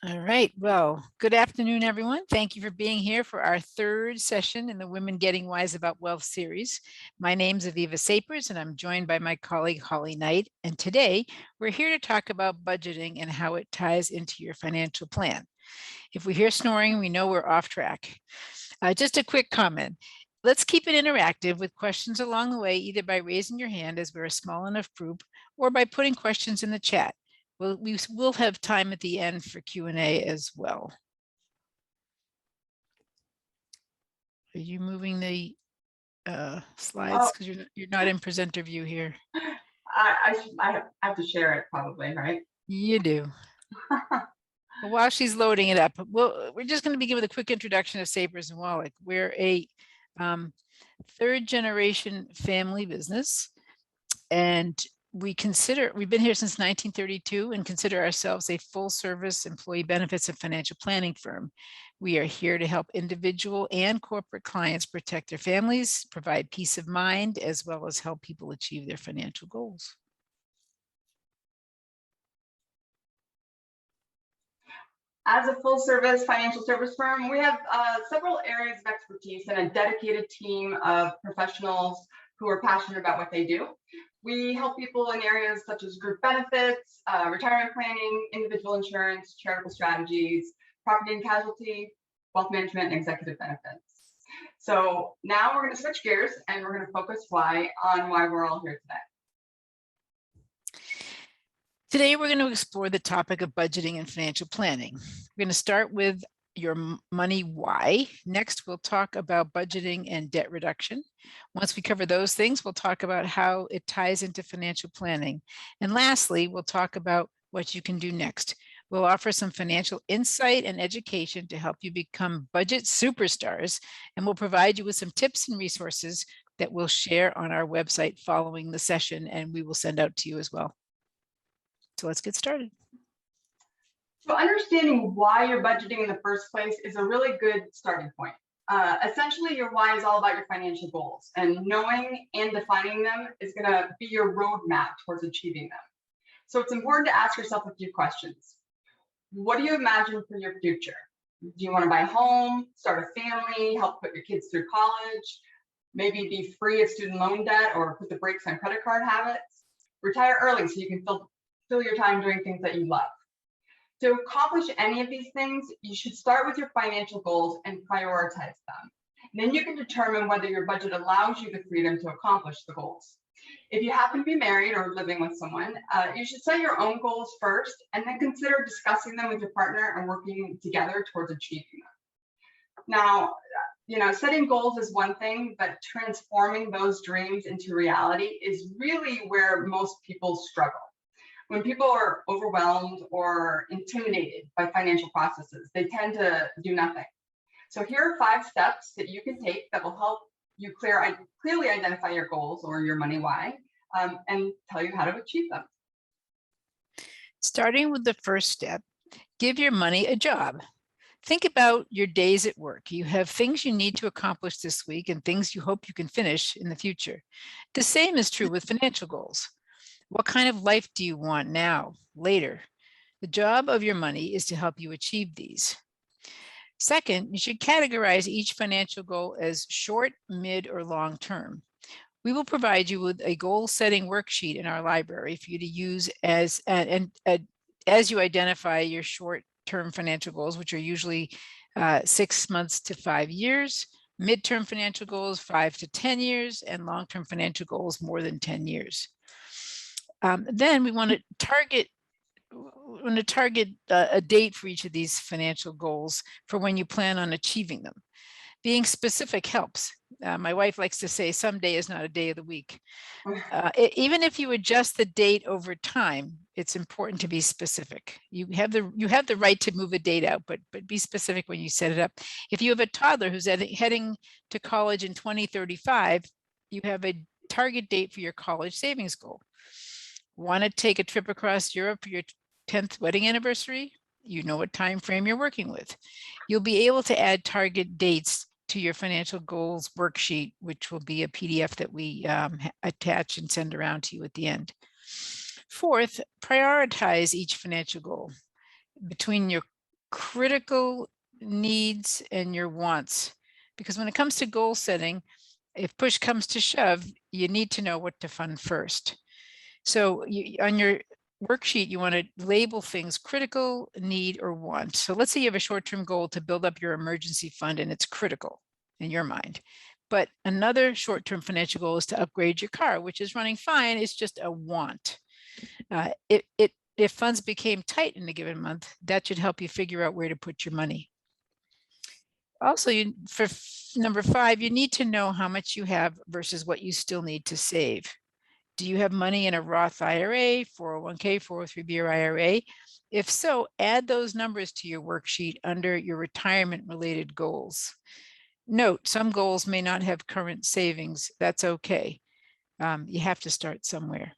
All right. Well, good afternoon, everyone. Thank you for being here for our third session in the Women Getting Wise About Wealth series. My name's Aviva Sapers, and I'm joined by my colleague, Holly Knight. And today, we're here to talk about budgeting and how it ties into your financial plan. If we hear snoring, we know we're off track. Just a quick comment. Let's keep it interactive with questions along the way, either by raising your hand as we're a small enough group, or by putting questions in the chat. We will have time at the end for Q&A as well. Are you moving the slides? Because you're not in presenter view here. I have to share it probably, right? You do. Well, while she's loading it up, we're just going to begin with a quick introduction of Sapers and Wallach. We're a third generation family business, and we've been here since 1932 and consider ourselves a full service employee benefits and financial planning firm. We are here to help individual and corporate clients protect their families, provide peace of mind, as well as help people achieve their financial goals. As a full service financial service firm, we have several areas of expertise and a dedicated team of professionals who are passionate about what they do. We help people in areas such as group benefits, retirement planning, individual insurance, charitable strategies, property and casualty, wealth management, and executive benefits. So now we're going to switch gears and we're going to focus on why we're all here today. Today, we're going to explore the topic of budgeting and financial planning. We're going to start with your money why. Next, we'll talk about budgeting and debt reduction. Once we cover those things, we'll talk about how it ties into financial planning. And lastly, we'll talk about what you can do next. We'll offer some financial insight and education to help you become budget superstars, and we'll provide you with some tips and resources that we'll share on our website following the session, and we will send out to you as well. So let's get started. So understanding why you're budgeting in the first place is a really good starting point. Essentially, your why is all about your financial goals, and knowing and defining them is going to be your roadmap towards achieving them. So it's important to ask yourself a few questions. What do you imagine for your future? Do you want to buy a home, start a family, help put your kids through college, maybe be free of student loan debt or put the brakes on credit card habits, retire early so you can fill your time doing things that you love? To accomplish any of these things, you should start with your financial goals and prioritize them. And then you can determine whether your budget allows you the freedom to accomplish the goals. If you happen to be married or living with someone, you should set your own goals first and then consider discussing them with your partner and working together towards achieving them. Now, setting goals is one thing, but transforming those dreams into reality is really where most people struggle. When people are overwhelmed or intimidated by financial processes, they tend to do nothing. So here are 5 steps that you can take that will help you clearly identify your goals or your money why, and tell you how to achieve them. Starting with the first step, give your money a job. Think about your days at work. You have things you need to accomplish this week and things you hope you can finish in the future. The same is true with financial goals. What kind of life do you want now, later? The job of your money is to help you achieve these. Second, you should categorize each financial goal as short, mid, or long term. We will provide you with a goal-setting worksheet in our library for you to use as you identify your short-term financial goals, which are usually 6 months to 5 years, mid-term financial goals 5 to 10 years, and long-term financial goals more than 10 years. Then we want to target a date for each of these financial goals for when you plan on achieving them. Being specific helps. My wife likes to say someday is not a day of the week. Even if you adjust the date over time, it's important to be specific. You have the right to move a date out, but be specific when you set it up. If you have a toddler who's heading to college in 2035, you have a target date for your college savings goal. Want to take a trip across Europe for your 10th wedding anniversary? You know what time frame you're working with. You'll be able to add target dates to your financial goals worksheet, which will be a PDF that we attach and send around to you at the end. Fourth, prioritize each financial goal between your critical needs and your wants. Because when it comes to goal setting, if push comes to shove, you need to know what to fund first. So on your worksheet, you want to label things critical, need, or want. So let's say you have a short-term goal to build up your emergency fund and it's critical in your mind. But another short-term financial goal is to upgrade your car, which is running fine. It's just a want. If funds became tight in a given month, that should help you figure out where to put your money. Also, for number 5, you need to know how much you have versus what you still need to save. Do you have money in a Roth IRA, 401k, 403b, or IRA? If so, add those numbers to your worksheet under your retirement-related goals. Note, some goals may not have current savings. That's okay. You have to start somewhere.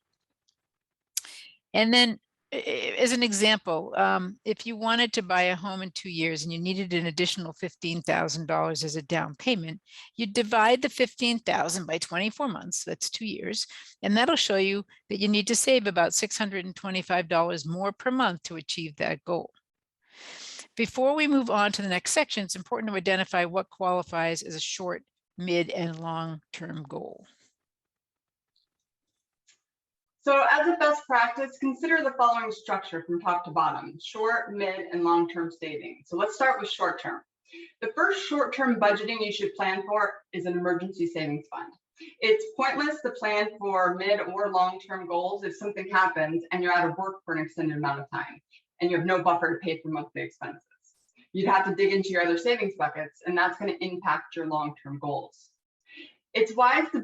And then, as an example, if you wanted to buy a home in 2 years and you needed an additional $15,000 as a down payment, you divide the $15,000 by 24 months, that's 2 years, and that'll show you that you need to save about $625 more per month to achieve that goal. Before we move on to the next section, it's important to identify what qualifies as a short, mid, and long-term goal. So as a best practice, consider the following structure from top to bottom: short, mid, and long-term savings. So let's start with short-term. The first short-term budgeting you should plan for is an emergency savings fund. It's pointless to plan for mid or long-term goals if something happens and you're out of work for an extended amount of time and you have no buffer to pay for monthly expenses. You'd have to dig into your other savings buckets, and that's going to impact your long-term goals. It's wise to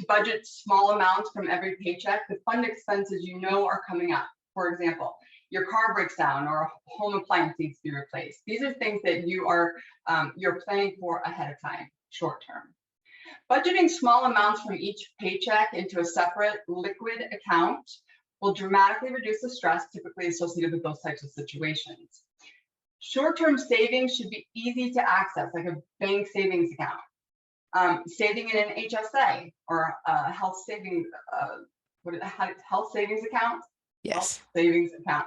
budget small amounts from every paycheck to fund expenses you know are coming up. For example, your car breaks down or a home appliance needs to be replaced. These are things that you're planning for ahead of time, short term. Budgeting small amounts from each paycheck into a separate liquid account will dramatically reduce the stress typically associated with those types of situations. Short-term savings should be easy to access, like a bank savings account. Saving in an HSA or a health savings, health savings account? Yes. Health savings account.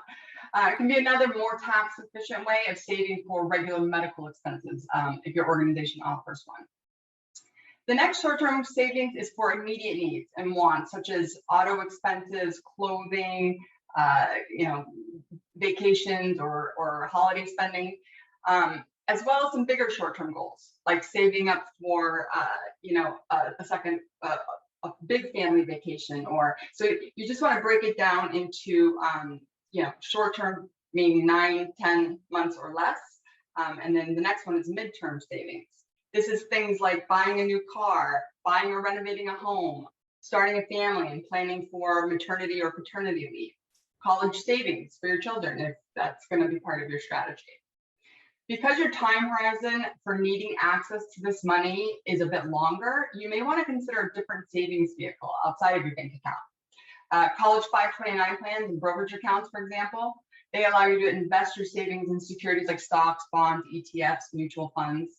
It can be another more tax efficient way of saving for regular medical expenses if your organization offers one. The next short-term savings is for immediate needs and wants, such as auto expenses, clothing, vacations or holiday spending. As well as some bigger short-term goals, like saving up for, a big family vacation, or so you just want to break it down into, short-term, meaning 9, 10 months or less. And then the next one is midterm savings. This is things like buying a new car, buying or renovating a home, starting a family and planning for maternity or paternity leave, college savings for your children, if that's going to be part of your strategy. Because your time horizon for needing access to this money is a bit longer, you may want to consider a different savings vehicle outside of your bank account. College 529 plans and brokerage accounts, for example, they allow you to invest your savings in securities like stocks, bonds, ETFs, mutual funds,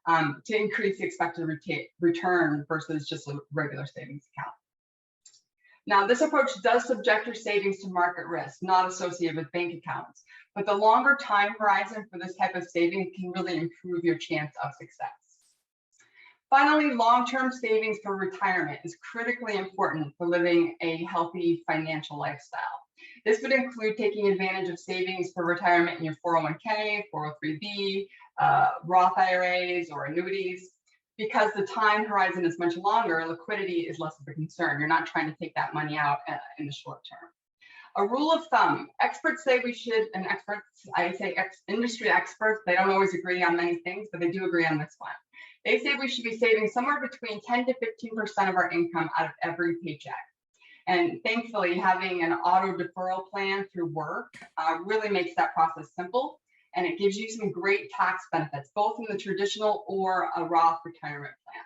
to increase the expected return versus just a regular savings account. Now, this approach does subject your savings to market risk, not associated with bank accounts, but the longer time horizon for this type of saving can really improve your chance of success. Finally, long-term savings for retirement is critically important for living a healthy financial lifestyle. This would include taking advantage of savings for retirement in your 401k, 403b, Roth IRAs, or annuities. Because the time horizon is much longer, liquidity is less of a concern. You're not trying to take that money out in the short term. A rule of thumb, experts say we should, and industry experts, they don't always agree on many things, but they do agree on this one. They say we should be saving somewhere between 10 to 15% of our income out of every paycheck. And thankfully, having an auto deferral plan through work really makes that process simple. And it gives you some great tax benefits, both in the traditional or a Roth retirement plan.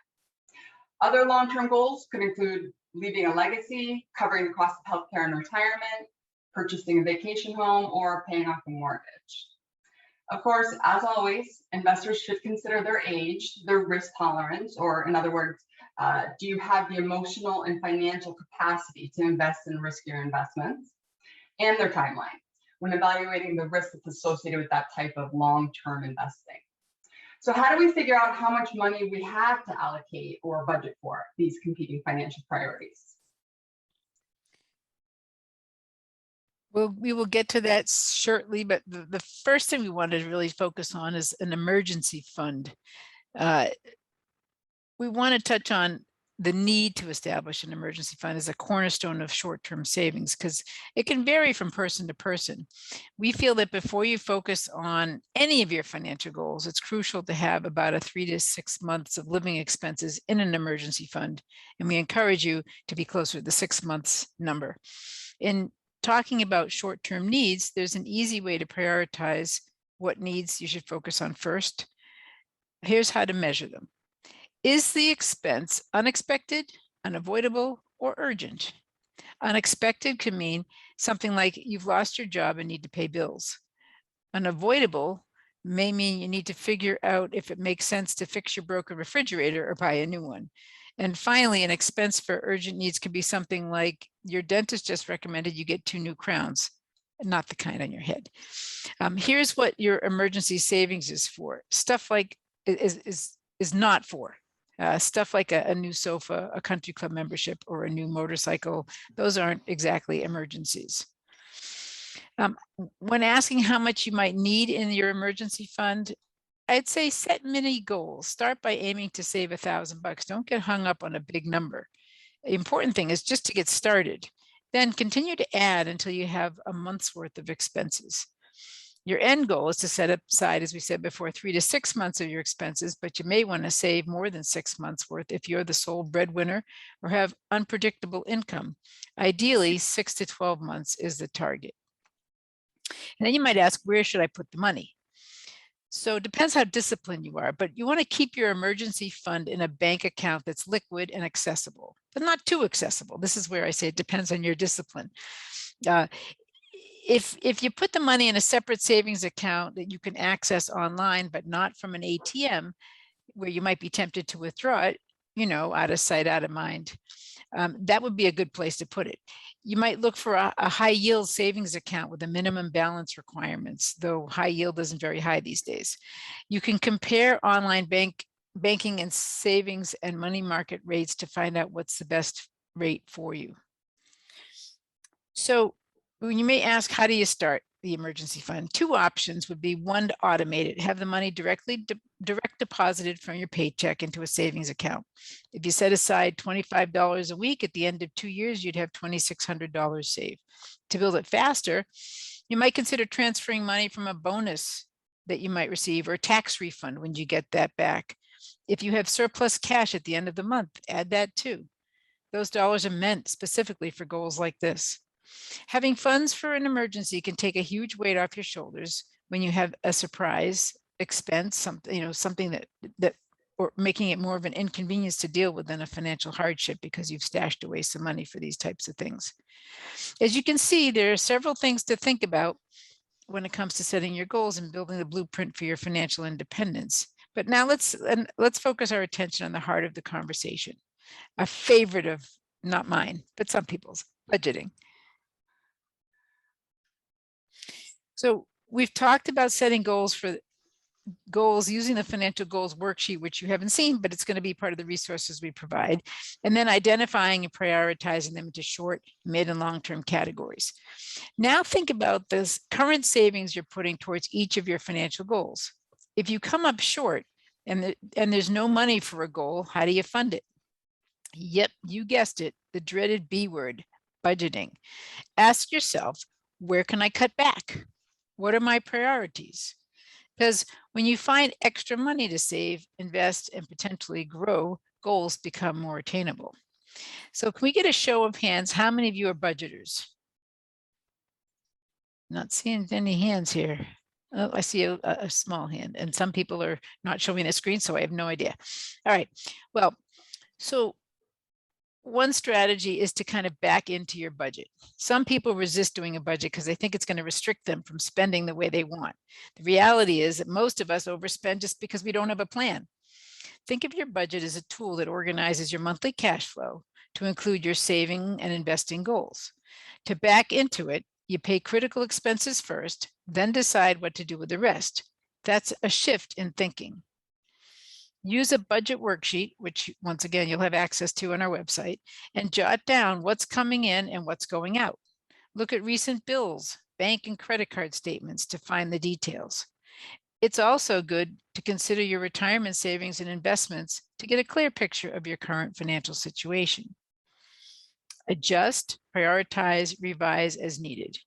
Other long-term goals could include leaving a legacy, covering the cost of healthcare and retirement, purchasing a vacation home, or paying off a mortgage. Of course, as always, investors should consider their age, their risk tolerance, or in other words, do you have the emotional and financial capacity to invest in riskier investments, and their timeline. when evaluating the risk that's associated with that type of long-term investing. So how do we figure out how much money we have to allocate or budget for these competing financial priorities? Well, we will get to that shortly, but the first thing we wanted to really focus on is an emergency fund. We want to touch on the need to establish an emergency fund as a cornerstone of short-term savings, because it can vary from person to person. We feel that before you focus on any of your financial goals, it's crucial to have about a 3 to 6 months of living expenses in an emergency fund. And we encourage you to be closer to the 6 months number. In talking about short-term needs, there's an easy way to prioritize what needs you should focus on first. Here's how to measure them. Is the expense unexpected, unavoidable, or urgent? Unexpected could mean something like you've lost your job and need to pay bills. Unavoidable may mean you need to figure out if it makes sense to fix your broken refrigerator or buy a new one. And finally, an expense for urgent needs could be something like your dentist just recommended you get 2 new crowns, not the kind on your head. Here's what your emergency savings is for. Stuff like is not for. Stuff like a new sofa, a country club membership, or a new motorcycle. Those aren't exactly emergencies. When asking how much you might need in your emergency fund, I'd say set mini goals. Start by aiming to save $1,000. Don't get hung up on a big number. The important thing is just to get started. Then continue to add until you have a month's worth of expenses. Your end goal is to set aside, as we said before, 3 to 6 months of your expenses, but you may want to save more than 6 months worth if you're the sole breadwinner or have unpredictable income. Ideally, 6 to 12 months is the target. And then you might ask, where should I put the money? So it depends how disciplined you are, but you want to keep your emergency fund in a bank account that's liquid and accessible, but not too accessible. This is where I say it depends on your discipline. If you put the money in a separate savings account that you can access online, but not from an ATM, where you might be tempted to withdraw it, out of sight, out of mind, that would be a good place to put it. You might look for a high yield savings account with a minimum balance requirements, though high yield isn't very high these days. You can compare online banking and savings and money market rates to find out what's the best rate for you. So you may ask, how do you start the emergency fund? 2 options would be: one, to automate it, have the money direct deposited from your paycheck into a savings account. If you set aside $25 a week, at the end of 2 years, you'd have $2,600 saved. To build it faster, you might consider transferring money from a bonus that you might receive or a tax refund when you get that back. If you have surplus cash at the end of the month, add that too. Those dollars are meant specifically for goals like this. Having funds for an emergency can take a huge weight off your shoulders when you have a surprise expense, something that or making it more of an inconvenience to deal with than a financial hardship because you've stashed away some money for these types of things. As you can see, there are several things to think about when it comes to setting your goals and building the blueprint for your financial independence. But now let's focus our attention on the heart of the conversation. A favorite of, not mine, but some people's, budgeting. So we've talked about setting goals using the financial goals worksheet, which you haven't seen, but it's going to be part of the resources we provide, and then identifying and prioritizing them into short, mid, and long-term categories. Now think about this current savings you're putting towards each of your financial goals. If you come up short and there's no money for a goal, how do you fund it? Yep, you guessed it, the dreaded B word, budgeting. Ask yourself, where can I cut back? What are my priorities? Because when you find extra money to save, invest, and potentially grow, goals become more attainable. So can we get a show of hands? How many of you are budgeters? Not seeing any hands here. Oh, I see a small hand, and some people are not showing the screen, so I have no idea. All right, well, so one strategy is to kind of back into your budget. Some people resist doing a budget because they think it's going to restrict them from spending the way they want. The reality is that most of us overspend just because we don't have a plan. Think of your budget as a tool that organizes your monthly cash flow to include your saving and investing goals. To back into it, You pay critical expenses first, then decide what to do with the rest. That's a shift in thinking. Use a budget worksheet, which once again, you'll have access to on our website, and jot down what's coming in and what's going out. Look at recent bills, bank and credit card statements to find the details. It's also good to consider your retirement savings and investments to get a clear picture of your current financial situation. Adjust, prioritize, revise as needed.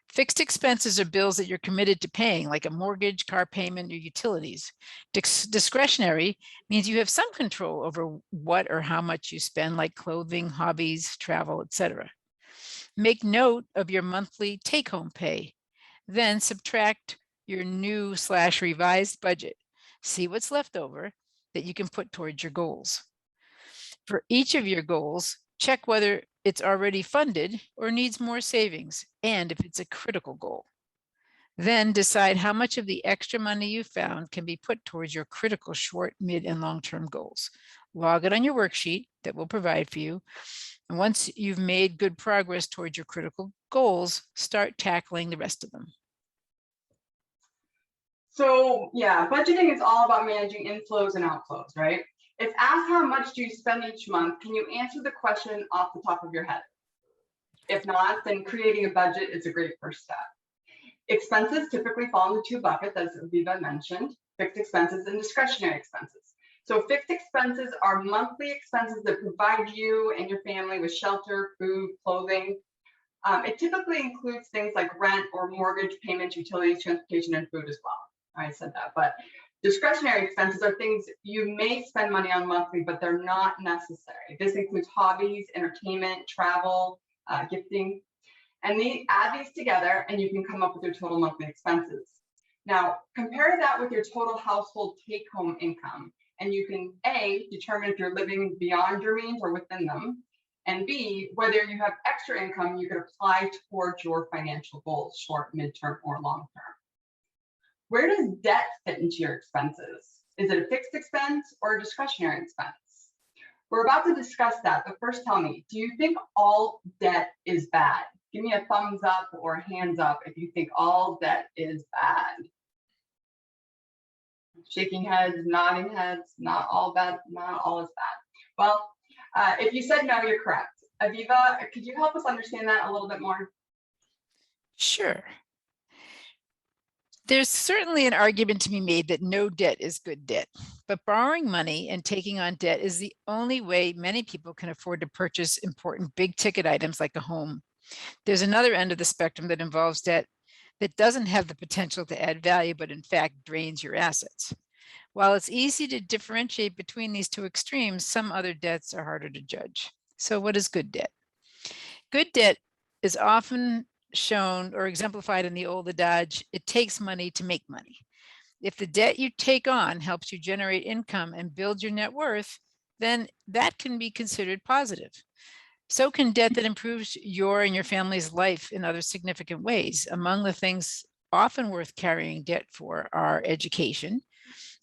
Fixed expenses are bills that you're committed to paying, like a mortgage, car payment, or utilities. Discretionary means you have some control over what or how much you spend, like clothing, hobbies, travel, etc. Make note of your monthly take-home pay. Then subtract your new/revised budget. See what's left over that you can put towards your goals. For each of your goals, check whether it's already funded or needs more savings, and if it's a critical goal. Then decide how much of the extra money you found can be put towards your critical short, mid, and long-term goals. Log it on your worksheet that we'll provide for you. And once you've made good progress towards your critical goals, start tackling the rest of them. So yeah, budgeting is all about managing inflows and outflows, right? If asked how much do you spend each month, can you answer the question off the top of your head? If not, then creating a budget is a great first step. Expenses typically fall into two buckets, as Aviva mentioned, fixed expenses and discretionary expenses. So fixed expenses are monthly expenses that provide you and your family with shelter, food, clothing. It typically includes things like rent or mortgage payments, utilities, transportation, and food as well. I said that, but discretionary expenses are things you may spend money on monthly, but they're not necessary. This includes hobbies, entertainment, travel, gifting, and add these together and you can come up with your total monthly expenses. Now, compare that with your total household take-home income, and you can A, determine if you're living beyond your means or within them, and B, whether you have extra income you can apply towards your financial goals, short, midterm, or long-term. Where does debt fit into your expenses? Is it a fixed expense or a discretionary expense? We're about to discuss that, but first tell me, do you think all debt is bad? Give me a thumbs up or hands up if you think all debt is bad. Shaking heads, nodding heads, not all bad, not all is bad. Well, if you said no, you're correct. Aviva, could you help us understand that a little bit more? Sure. There's certainly an argument to be made that no debt is good debt, but borrowing money and taking on debt is the only way many people can afford to purchase important big ticket items like a home. There's another end of the spectrum that involves debt that doesn't have the potential to add value, but in fact drains your assets. While it's easy to differentiate between these two extremes, some other debts are harder to judge. So what is good debt? Good debt is often shown or exemplified in the old adage, it takes money to make money. If the debt you take on helps you generate income and build your net worth, then that can be considered positive. So can debt that improves your and your family's life in other significant ways. Among the things often worth carrying debt for are education.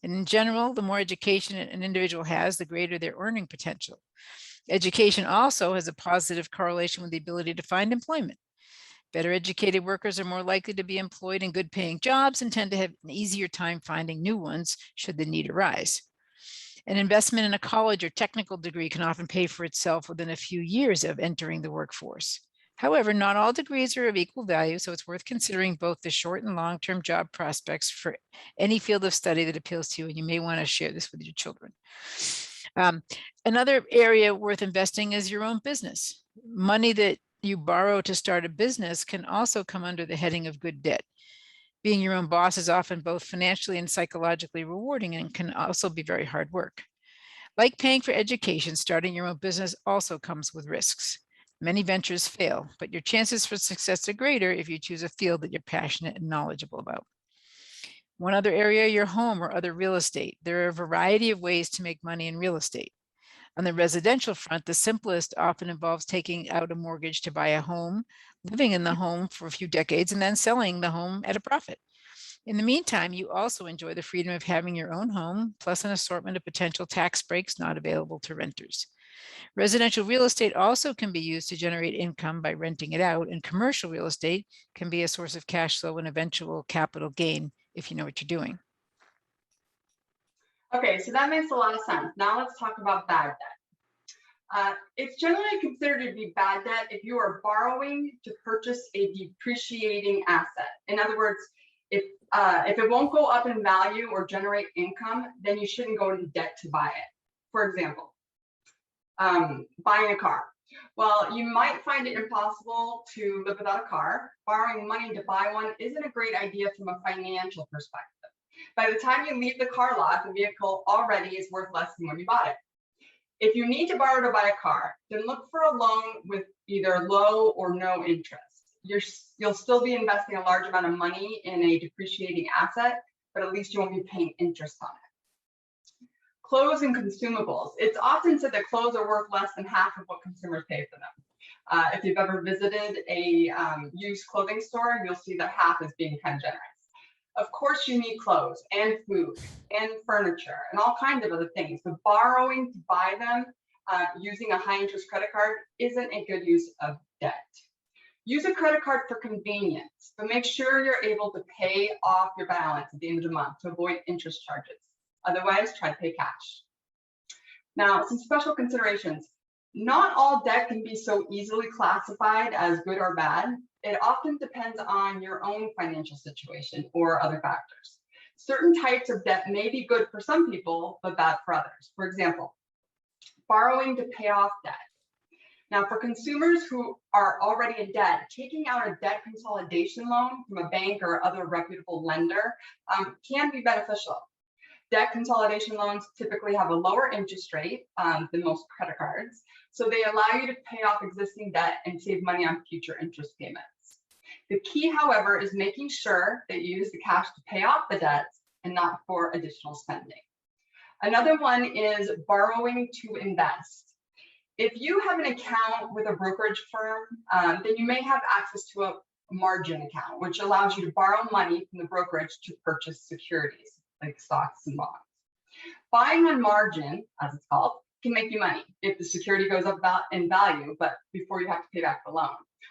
And in general, the more education an individual has, the greater their earning potential. Education also has a positive correlation with the ability to find employment. Better educated workers are more likely to be employed in good paying jobs and tend to have an easier time finding new ones should the need arise. An investment in a college or technical degree can often pay for itself within a few years of entering the workforce. However, not all degrees are of equal value, so it's worth considering both the short and long-term job prospects for any field of study that appeals to you, and you may want to share this with your children. Another area worth investing is your own business. Money that you borrow to start a business can also come under the heading of good debt. Being your own boss is often both financially and psychologically rewarding and can also be very hard work. Like paying for education, starting your own business also comes with risks. Many ventures fail, but your chances for success are greater if you choose a field that you're passionate and knowledgeable about. One other area, your home or other real estate. There are a variety of ways to make money in real estate. On the residential front, the simplest often involves taking out a mortgage to buy a home, living in the home for a few decades, and then selling the home at a profit. In the meantime, you also enjoy the freedom of having your own home, plus an assortment of potential tax breaks not available to renters. Residential real estate also can be used to generate income by renting it out, and commercial real estate can be a source of cash flow and eventual capital gain if you know what you're doing. Okay, so that makes a lot of sense. Now let's talk about bad debt. It's generally considered to be bad debt if you are borrowing to purchase a depreciating asset. In other words, if it won't go up in value or generate income, then you shouldn't go into debt to buy it. For example, buying a car. Well, you might find it impossible to live without a car. Borrowing money to buy one isn't a great idea from a financial perspective. By the time you leave the car lot, the vehicle already is worth less than when you bought it. If you need to borrow to buy a car, then look for a loan with either low or no interest. You'll still be investing a large amount of money in a depreciating asset, but at least you won't be paying interest on it. Clothes and consumables. It's often said that clothes are worth less than half of what consumers pay for them. If you've ever visited a used clothing store, you'll see that half is being kind of generous. Of course, you need clothes and food and furniture and all kinds of other things, but borrowing to buy them using a high interest credit card isn't a good use of debt. Use a credit card for convenience, but make sure you're able to pay off your balance at the end of the month to avoid interest charges. Otherwise, try to pay cash. Now, some special considerations. Not all debt can be so easily classified as good or bad. It often depends on your own financial situation or other factors. Certain types of debt may be good for some people, but bad for others. For example, borrowing to pay off debt. Now, for consumers who are already in debt, taking out a debt consolidation loan from a bank or other reputable lender can be beneficial. Debt consolidation loans typically have a lower interest rate than most credit cards, so they allow you to pay off existing debt and save money on future interest payments. The key, however, is making sure that you use the cash to pay off the debts and not for additional spending. Another one is borrowing to invest. If you have an account with a brokerage firm, then you may have access to a margin account, which allows you to borrow money from the brokerage to purchase securities like stocks and bonds. Buying on margin, as it's called, can make you money if the security goes up in value, but before you have to pay back the loan,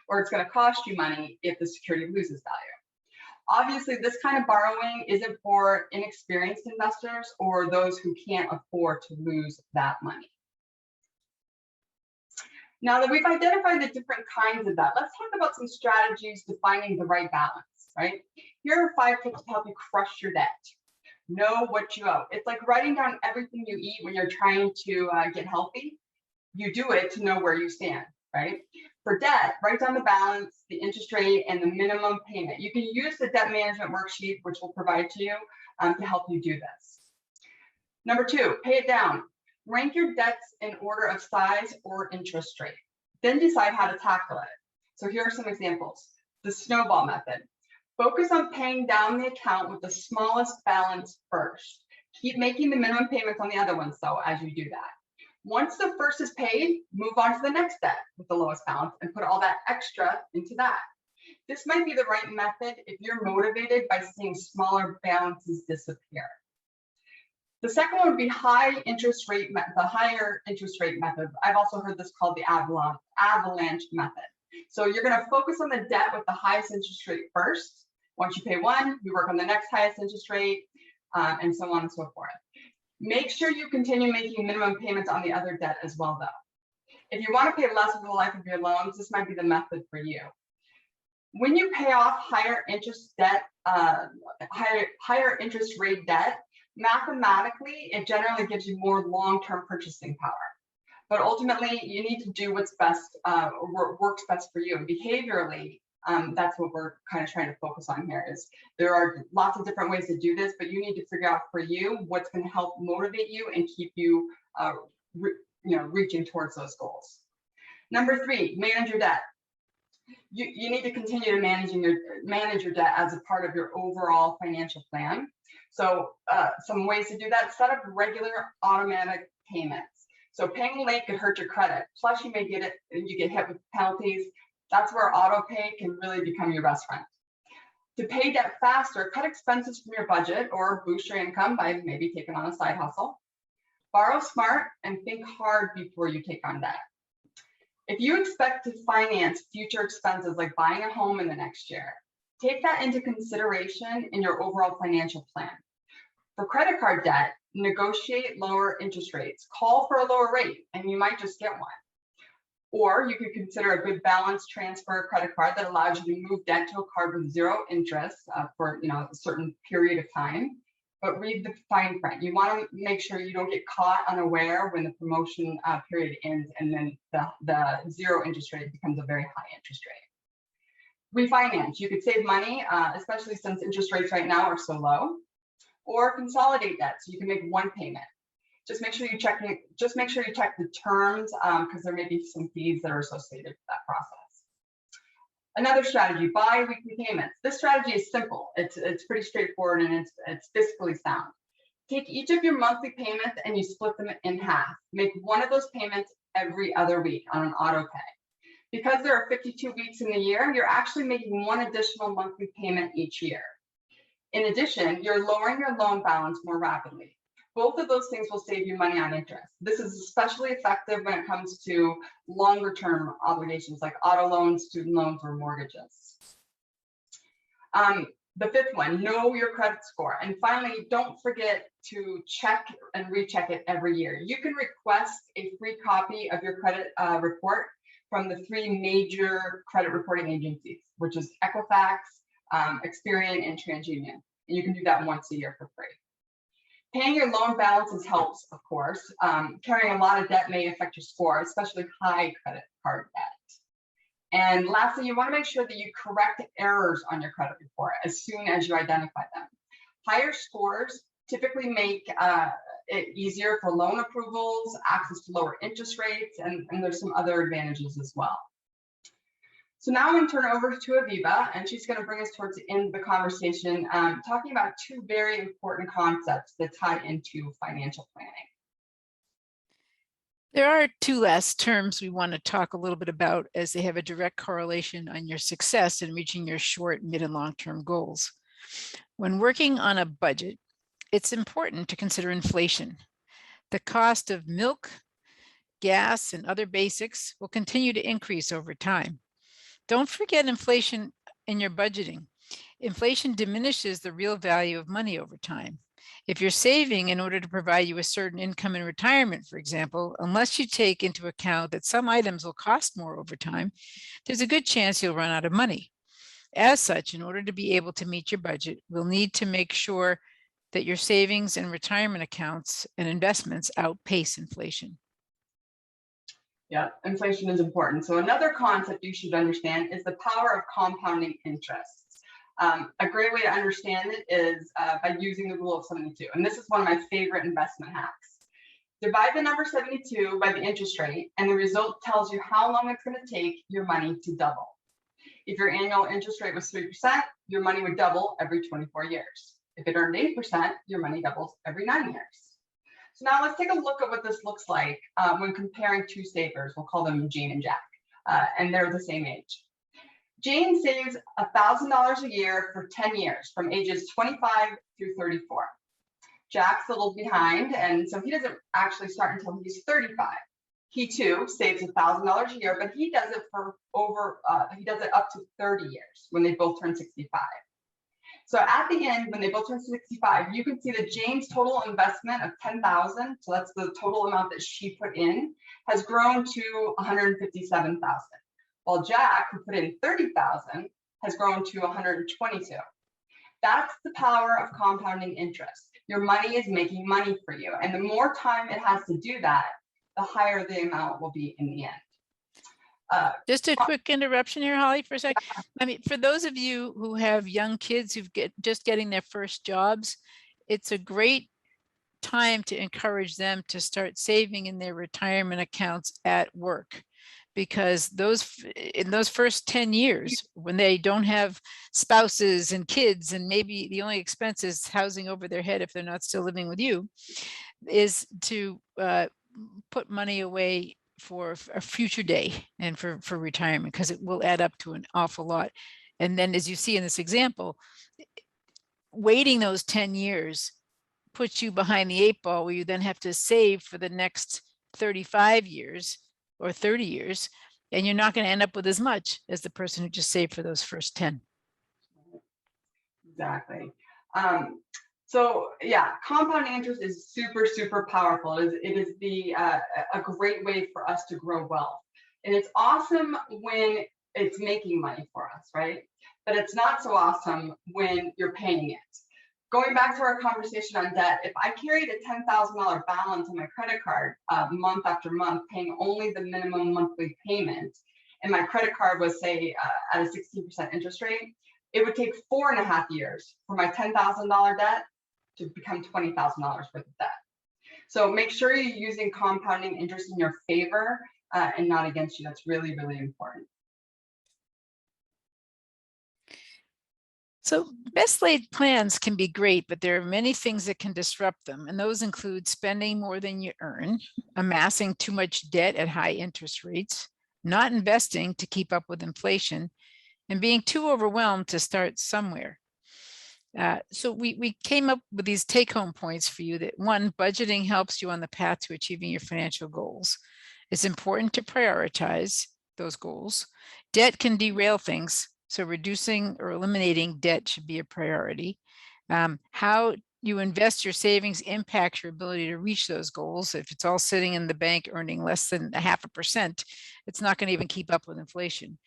or it's going to cost you money if the security loses value. Obviously, this kind of borrowing isn't for inexperienced investors or those who can't afford to lose that money. Now that we've identified the different kinds of debt, let's talk about some strategies to finding the right balance, right? Here are 5 tips to help you crush your debt. Know what you owe. It's like writing down everything you eat when you're trying to get healthy. You do it to know where you stand, right? For debt, write down the balance, the interest rate, and the minimum payment. You can use the debt management worksheet, which we'll provide to you to help you do this. Number 2, pay it down. Rank your debts in order of size or interest rate. Then decide how to tackle it. So here are some examples. The snowball method. Focus on paying down the account with the smallest balance first. Keep making the minimum payments on the other ones, though, as you do that. Once the first is paid, move on to the next debt with the lowest balance and put all that extra into that. This might be the right method if you're motivated by seeing smaller balances disappear. The second one would be high interest rate, the higher interest rate method. I've also heard this called the avalanche method. So you're going to focus on the debt with the highest interest rate first. Once you pay one, you work on the next highest interest rate, and so on and so forth. Make sure you continue making minimum payments on the other debt as well, though. If you want to pay less over the life of your loans, this might be the method for you. When you pay off higher interest debt, higher interest rate debt, mathematically, it generally gives you more long-term purchasing power. But ultimately, you need to do what's best, or works best for you. And behaviorally, that's what we're kind of trying to focus on here. Is there are lots of different ways to do this, but you need to figure out for you what's going to help motivate you and keep you, reaching towards those goals. Number 3, manage your debt. You need to continue to manage your debt as a part of your overall financial plan. So some ways to do that: set up regular automatic payments. So paying late could hurt your credit. Plus, you get hit with penalties. That's where auto pay can really become your best friend. To pay debt faster, cut expenses from your budget or boost your income by maybe taking on a side hustle. Borrow smart and think hard before you take on debt. If you expect to finance future expenses like buying a home in the next year, take that into consideration in your overall financial plan. For credit card debt, negotiate lower interest rates. Call for a lower rate, and you might just get one. Or you could consider a good balance transfer credit card that allows you to move debt to a card with zero interest for a certain period of time. But read the fine print. You want to make sure you don't get caught unaware when the promotion period ends and then the zero interest rate becomes a very high interest rate. Refinance. You could save money, especially since interest rates right now are so low. Or consolidate debt so you can make one payment. Just make sure you check the terms because there may be some fees that are associated with that process. Another strategy, buy weekly payments. This strategy is simple. It's pretty straightforward and it's fiscally sound. Take each of your monthly payments and you split them in half. Make one of those payments every other week on an auto pay. Because there are 52 weeks in the year, you're actually making one additional monthly payment each year. In addition, you're lowering your loan balance more rapidly. Both of those things will save you money on interest. This is especially effective when it comes to longer term obligations like auto loans, student loans, or mortgages. The fifth one, know your credit score. And finally, don't forget to check and recheck it every year. You can request a free copy of your credit report from the 3 major credit reporting agencies, which is Equifax, Experian, and TransUnion. And you can do that once a year for free. Paying your loan balances helps, of course. Carrying a lot of debt may affect your score, especially high credit card debt. And lastly, you want to make sure that you correct errors on your credit report as soon as you identify them. Higher scores typically make it easier for loan approvals, access to lower interest rates, and there's some other advantages as well. So now I'm going to turn it over to Aviva, and she's going to bring us towards the end of the conversation, talking about 2 very important concepts that tie into financial planning. There are 2 last terms we want to talk a little bit about as they have a direct correlation on your success in reaching your short, mid, and long-term goals. When working on a budget, it's important to consider inflation. The cost of milk, gas, and other basics will continue to increase over time. Don't forget inflation in your budgeting. Inflation diminishes the real value of money over time. If you're saving in order to provide you a certain income in retirement, for example, unless you take into account that some items will cost more over time, there's a good chance you'll run out of money. As such, in order to be able to meet your budget, we'll need to make sure that your savings and retirement accounts and investments outpace inflation. Yeah, inflation is important. So another concept you should understand is the power of compounding interest. A great way to understand it is by using the rule of 72. And this is one of my favorite investment hacks. Divide the number 72 by the interest rate, and the result tells you how long it's going to take your money to double. If your annual interest rate was 3%, your money would double every 24 years. If it earned 8%, your money doubles every 9 years. So now let's take a look at what this looks like when comparing 2 savers. We'll call them Jane and Jack, and they're the same age. Jane saves $1,000 a year for 10 years, from ages 25 through 34. Jack's a little behind, and so he doesn't actually start until he's 35. He too saves $1,000 a year, but he does it for up to 30 years when they both turn 65. So at the end, when they both turn 65, you can see that Jane's total investment of $10,000, so that's the total amount that she put in, has grown to $157,000. While Jack, who put in $30,000, has grown to $122,000. That's the power of compounding interest. Your money is making money for you, and the more time it has to do that, the higher the amount will be in the end. Just a quick interruption here, Holly, for a sec. I mean, for those of you who have young kids who've just getting their first jobs, it's a great time to encourage them to start saving in their retirement accounts at work, because in those first 10 years, when they don't have spouses and kids, and maybe the only expense is housing over their head if they're not still living with you, is to put money away for a future day and for retirement, because it will add up to an awful lot. And then, as you see in this example, waiting those 10 years puts you behind the 8 ball, where you then have to save for the next 35 years or 30 years, and you're not going to end up with as much as the person who just saved for those first 10. Exactly. So yeah, compounding interest is super, super powerful. It is a great way for us to grow wealth. And it's awesome when it's making money for us, right? But it's not so awesome when you're paying it. Going back to our conversation on debt, if I carried a $10,000 balance on my credit card month after month, paying only the minimum monthly payment, and my credit card was, say, at a 16% interest rate, it would take 4.5 years for my $10,000 debt to become $20,000 worth of debt. So make sure you're using compounding interest in your favor and not against you. That's really, really important. So best laid plans can be great, but there are many things that can disrupt them. And those include spending more than you earn, amassing too much debt at high interest rates, not investing to keep up with inflation, and being too overwhelmed to start somewhere. So we came up with these take-home points for you. That one, budgeting helps you on the path to achieving your financial goals. It's important to prioritize those goals. Debt can derail things, so reducing or eliminating debt should be a priority. How you invest your savings impacts your ability to reach those goals. If it's all sitting in the bank earning less than 0.5%, it's not going to even keep up with inflation.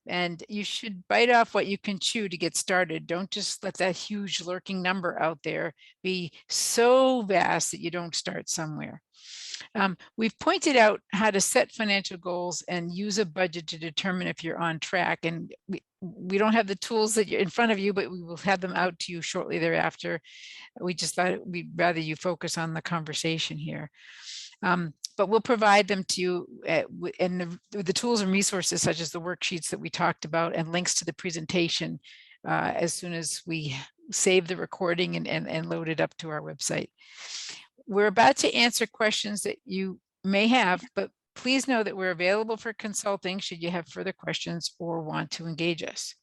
And you should bite off what you can chew to get started. Don't just let that huge lurking number out there be so vast that you don't start somewhere. We've pointed out how to set financial goals and use a budget to determine if you're on track. And we don't have the tools that you're in front of you, but we will have them out to you shortly thereafter. We just thought we'd rather you focus on the conversation here. But we'll provide them to you and the tools and resources such as the worksheets that we talked about and links to the presentation as soon as we save the recording and load it up to our website. We're about to answer questions that you may have, but please know that we're available for consulting should you have further questions or want to engage us.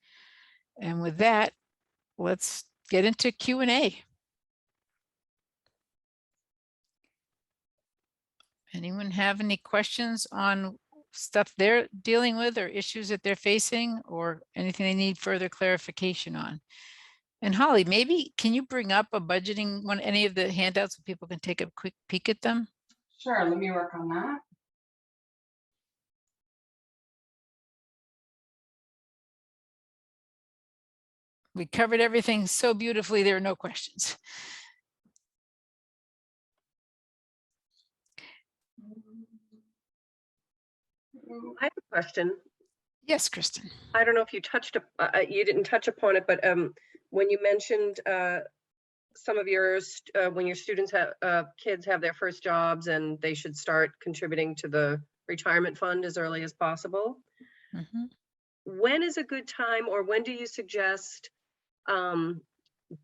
And with that, let's get into Q&A. Anyone have any questions on stuff they're dealing with or issues that they're facing or anything they need further clarification on? And Holly, maybe can you bring up a budgeting one, any of the handouts so people can take a quick peek at them? Sure, let me work on that. We covered everything so beautifully, there are no questions. I have a question. Yes, Kristen. I don't know if you you didn't touch upon it, but when you mentioned some of yours, when your students have kids have their first jobs and they should start contributing to the retirement fund as early as possible. Mm-hmm. When is a good time, or when do you suggest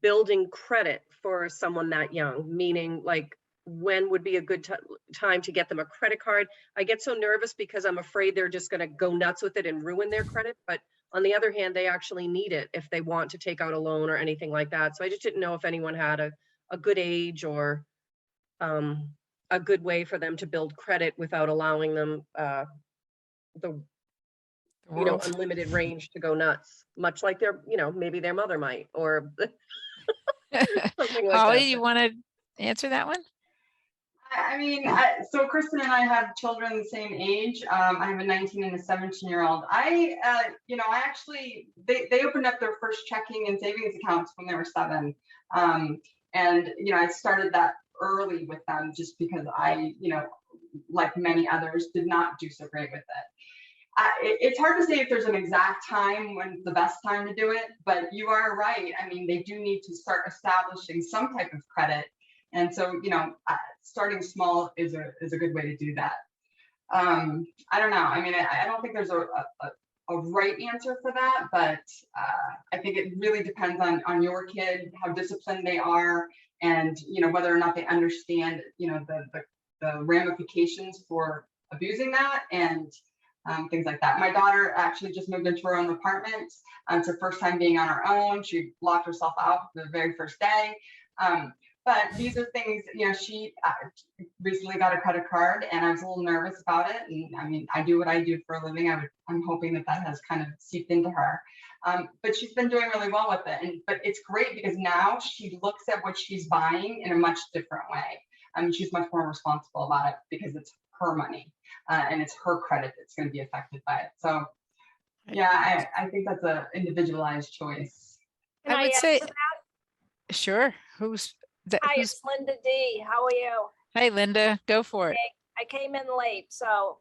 building credit for someone that young? Meaning, like, when would be a good time to get them a credit card? I get so nervous because I'm afraid they're just going to go nuts with it and ruin their credit. But on the other hand, they actually need it if they want to take out a loan or anything like that. So I just didn't know if anyone had a good age or a good way for them to build credit without allowing them the unlimited range to go nuts, much like their, maybe their mother might, or something like Holly, that. you want to answer that one? I mean, so Kristen and I have children the same age. I have a 19 and a 17-year-old. I actually, they opened up their first checking and savings accounts when they were 7. And, I started that early with them just because I, like many others, did not do so great with it. It's hard to say if there's an exact time when the best time to do it, but you are right. I mean, they do need to start establishing some type of credit. And so, starting small is a good way to do that. I don't know. I mean, I don't think there's a right answer for that, but I think it really depends on your kid, how disciplined they are, and, whether or not they understand, the ramifications for abusing that and things like that. My daughter actually just moved into her own apartment. It's her first time being on her own. She locked herself out the very first day. But these are things, she recently got a credit card and I was a little nervous about it. And I mean, I do what I do for a living. I'm hoping that has kind of seeped into her. But she's been doing really well with it. But it's great because now she looks at what she's buying in a much different way. I mean, she's much more responsible about it because it's her money and it's her credit that's going to be affected by it. So yeah, I think that's an individualized choice. Can I would answer say, that? sure. Who's that? Hi, it's Linda D. How are you? Hi, Linda, go for it. I came in late, so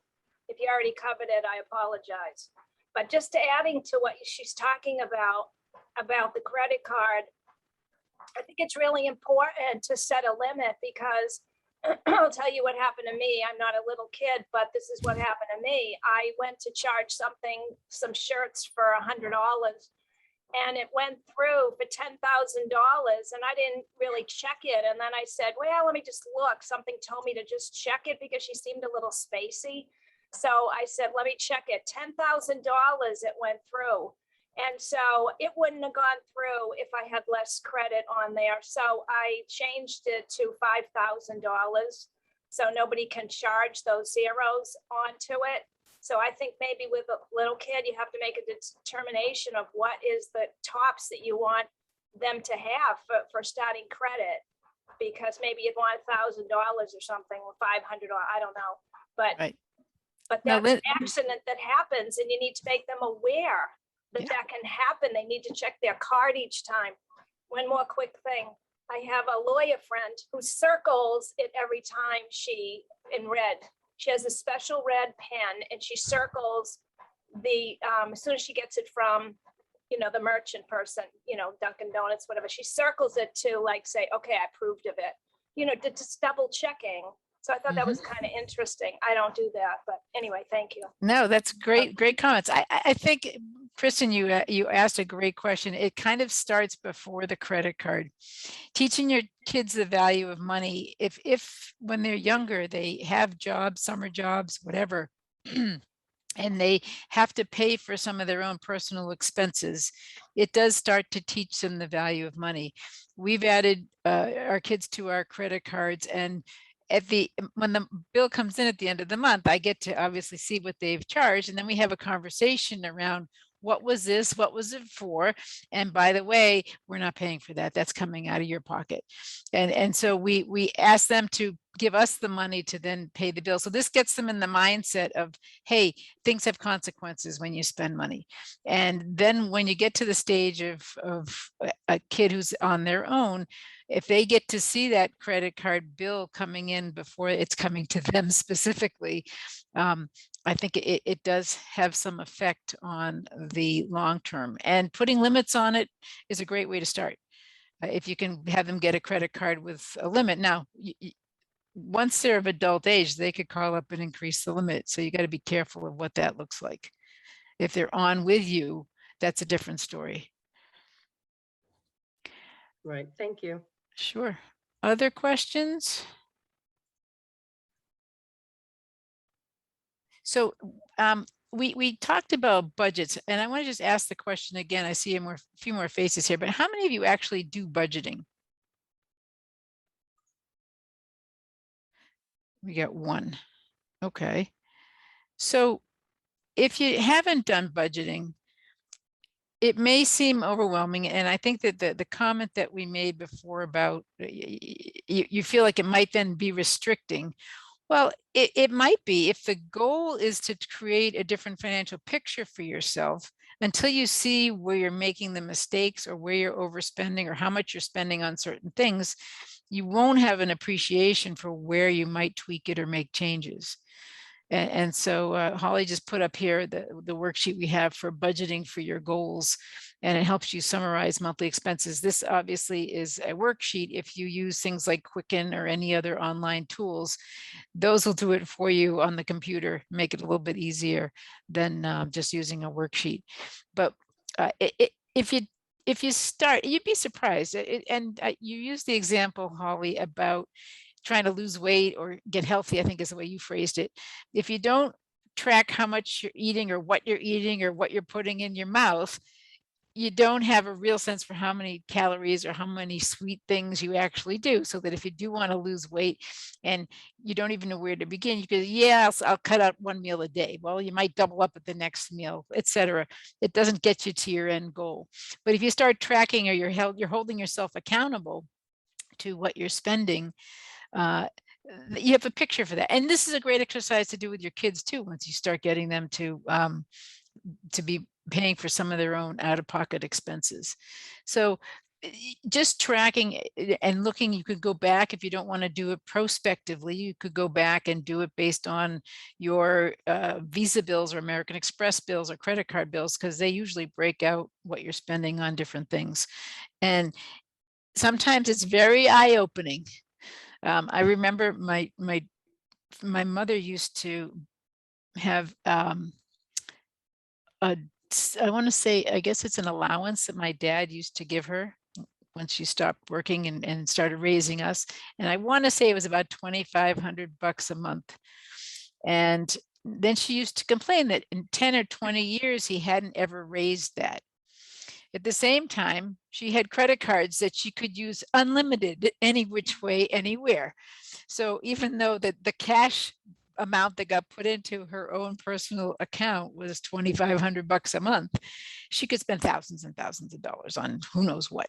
if you already covered it, I apologize. But just adding to what she's talking about the credit card, I think it's really important to set a limit because I'll tell you what happened to me. I'm not a little kid, but this is what happened to me. I went to charge some shirts for $100. And it went through for $10,000 and I didn't really check it. And then I said, well, let me just look. Something told me to just check it because she seemed a little spacey. So I said, let me check it. $10,000 it went through. And so it wouldn't have gone through if I had less credit on there. So I changed it to $5,000. So nobody can charge those zeros onto it. So I think maybe with a little kid, you have to make a determination of what is the tops that you want them to have for starting credit, because maybe you'd want $1,000 or something, or $500, I don't know. But Right. but Now, that's an accident that happens, and you need to make them aware that Yeah. that can happen. They need to check their card each time. One more quick thing. I have a lawyer friend who circles it every time in red. She has a special red pen and she circles as soon as she gets it from, the merchant person, Dunkin' Donuts, whatever, she circles it to like say, okay, I approved of it, just double checking. So I thought that was kind of interesting. I don't do that, but anyway, thank you. No, that's great comments. I think, Kristen, you asked a great question. It kind of starts before the credit card. Teaching your kids the value of money. If when they're younger, they have jobs, summer jobs, whatever, and they have to pay for some of their own personal expenses, it does start to teach them the value of money. We've added our kids to our credit cards, and when the bill comes in at the end of the month, I get to obviously see what they've charged. And then we have a conversation around, what was this? What was it for? And by the way, we're not paying for that. That's coming out of your pocket. And so we ask them to give us the money to then pay the bill. So this gets them in the mindset of, hey, things have consequences when you spend money. And then when you get to the stage of a kid who's on their own, if they get to see that credit card bill coming in before it's coming to them specifically, I think it does have some effect on the long term. And putting limits on it is a great way to start. If you can have them get a credit card with a limit. Now, once they're of adult age, they could call up and increase the limit. So you got to be careful of what that looks like. If they're on with you, that's a different story. Right, thank you. Sure. Other questions? So we talked about budgets, and I want to just ask the question again. I see a few more faces here, but how many of you actually do budgeting? We got one. Okay. So if you haven't done budgeting, it may seem overwhelming. And I think that the comment that we made before about you feel like it might then be restricting. Well, it might be if the goal is to create a different financial picture for yourself. Until you see where you're making the mistakes or where you're overspending or how much you're spending on certain things, you won't have an appreciation for where you might tweak it or make changes. And so Holly just put up here the worksheet we have for budgeting for your goals, and it helps you summarize monthly expenses. This obviously is a worksheet. If you use things like Quicken or any other online tools, those will do it for you on the computer, make it a little bit easier than just using a worksheet. But if you start, you'd be surprised. And you use the example, Holly, about trying to lose weight or get healthy, I think is the way you phrased it. If you don't track how much you're eating or what you're putting in your mouth, you don't have a real sense for how many calories or how many sweet things you actually do. So that if you do want to lose weight and you don't even know where to begin, you could, yeah, I'll cut out one meal a day. Well, you might double up at the next meal, etc. It doesn't get you to your end goal. But if you start tracking or you're holding yourself accountable to what you're spending, you have a picture for that. And this is a great exercise to do with your kids too, once you start getting them to be paying for some of their own out-of-pocket expenses. So just tracking and looking, you could go back if you don't want to do it prospectively, you could go back and do it based on your Visa bills or American Express bills or credit card bills, because they usually break out what you're spending on different things. And sometimes it's very eye-opening. I remember my mother used to have I want to say, I guess it's an allowance that my dad used to give her when she stopped working and started raising us. And I want to say it was about $2,500 a month. And then she used to complain that in 10 or 20 years, he hadn't ever raised that. At the same time, she had credit cards that she could use unlimited any which way, anywhere. So even though the cash amount that got put into her own personal account was $2,500 a month, she could spend thousands and thousands of dollars on who knows what.